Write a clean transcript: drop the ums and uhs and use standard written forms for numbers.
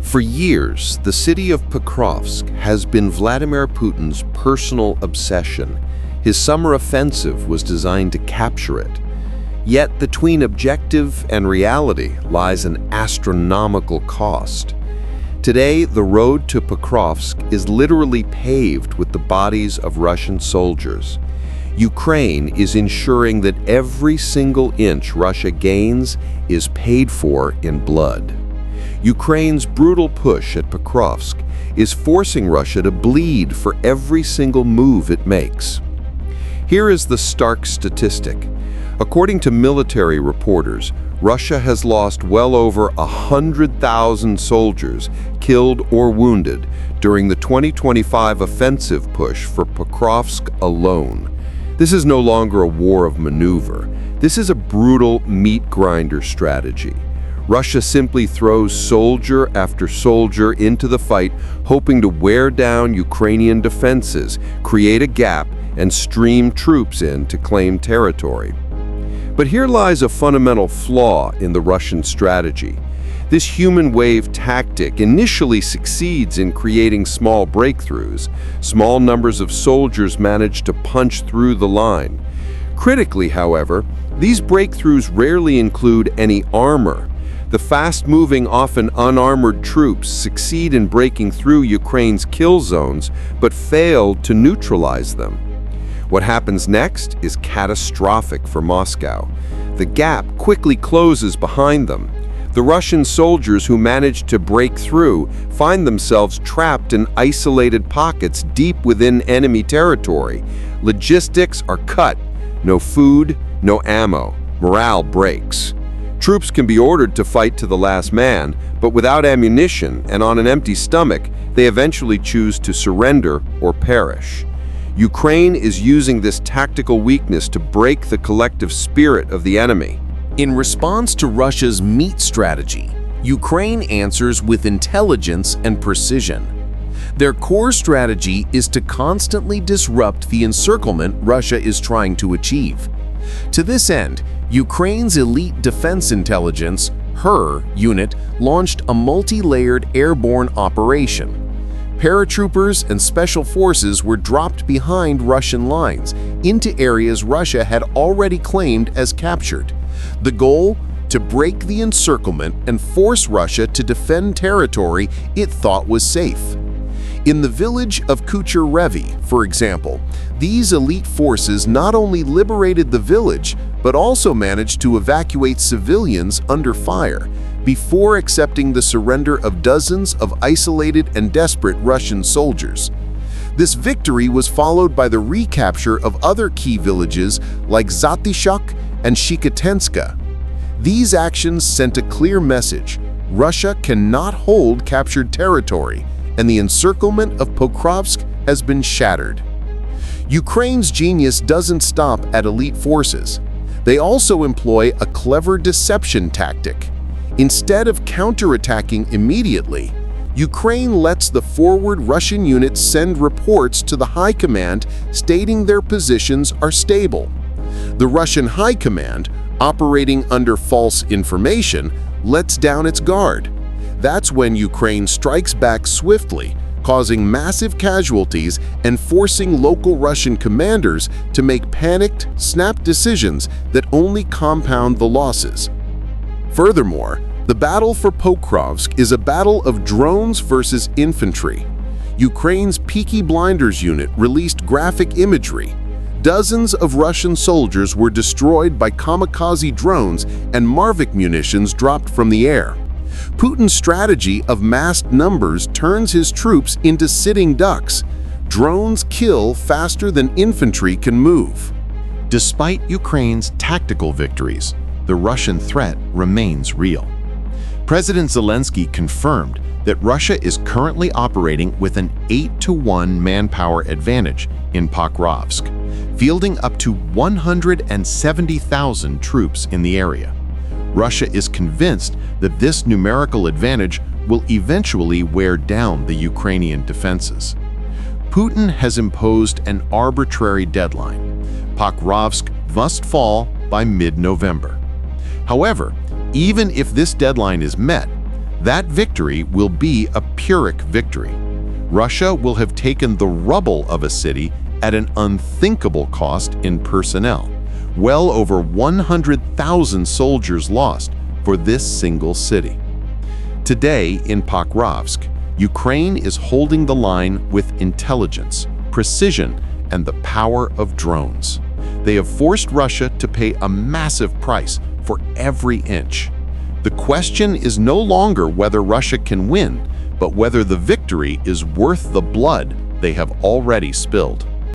For years, the city of Pokrovsk has been Vladimir Putin's personal obsession. His summer offensive was designed to capture it. Yet between objective and reality lies an astronomical cost. Today, the road to Pokrovsk is literally paved with the bodies of Russian soldiers. Ukraine is ensuring that every single inch Russia gains is paid for in blood. Ukraine's brutal push at Pokrovsk is forcing Russia to bleed for every single move it makes. Here is the stark statistic. According to military reporters, Russia has lost well over 100,000 soldiers killed or wounded during the 2025 offensive push for Pokrovsk alone. This is no longer a war of maneuver. This is a brutal meat grinder strategy. Russia simply throws soldier after soldier into the fight, hoping to wear down Ukrainian defenses, create a gap, and stream troops in to claim territory. But here lies a fundamental flaw in the Russian strategy. This human wave tactic initially succeeds in creating small breakthroughs. Small numbers of soldiers manage to punch through the line. Critically, however, these breakthroughs rarely include any armor. The fast-moving, often unarmored troops succeed in breaking through Ukraine's kill zones, but fail to neutralize them. What happens next is catastrophic for Moscow. The gap quickly closes behind them. The Russian soldiers who manage to break through find themselves trapped in isolated pockets deep within enemy territory. Logistics are cut. No food, no ammo. Morale breaks. Troops can be ordered to fight to the last man, but without ammunition and on an empty stomach, they eventually choose to surrender or perish. Ukraine is using this tactical weakness to break the collective spirit of the enemy. In response to Russia's meat strategy, Ukraine answers with intelligence and precision. Their core strategy is to constantly disrupt the encirclement Russia is trying to achieve. To this end, Ukraine's elite defense intelligence, HER unit, launched a multi-layered airborne operation. Paratroopers and special forces were dropped behind Russian lines into areas Russia had already claimed as captured. The goal? To break the encirclement and force Russia to defend territory it thought was safe. In the village of Kucherevy, for example, these elite forces not only liberated the village, but also managed to evacuate civilians under fire before accepting the surrender of dozens of isolated and desperate Russian soldiers. This victory was followed by the recapture of other key villages like Zatyshuk and Shikotenska. These actions sent a clear message: Russia cannot hold captured territory, and the encirclement of Pokrovsk has been shattered. Ukraine's genius doesn't stop at elite forces. They also employ a clever deception tactic. Instead of counterattacking immediately, Ukraine lets the forward Russian units send reports to the high command stating their positions are stable. The Russian high command, operating under false information, lets down its guard. That's when Ukraine strikes back swiftly, causing massive casualties and forcing local Russian commanders to make panicked, snap decisions that only compound the losses. Furthermore, the battle for Pokrovsk is a battle of drones versus infantry. Ukraine's Peaky Blinders unit released graphic imagery. Dozens of Russian soldiers were destroyed by kamikaze drones and Marvik munitions dropped from the air. Putin's strategy of massed numbers turns his troops into sitting ducks. Drones kill faster than infantry can move. Despite Ukraine's tactical victories, the Russian threat remains real. President Zelensky confirmed that Russia is currently operating with an 8-to-1 manpower advantage in Pokrovsk, fielding up to 170,000 troops in the area. Russia is convinced that this numerical advantage will eventually wear down the Ukrainian defenses. Putin has imposed an arbitrary deadline. Pokrovsk must fall by mid-November. However, even if this deadline is met, That victory will be a Pyrrhic victory. Russia will have taken the rubble of a city at an unthinkable cost in personnel, well over 100,000 soldiers lost for this single city. Today in Pokrovsk, Ukraine is holding the line with intelligence, precision, and the power of drones. They have forced Russia to pay a massive price for every inch. The question is no longer whether Russia can win, but whether the victory is worth the blood they have already spilled.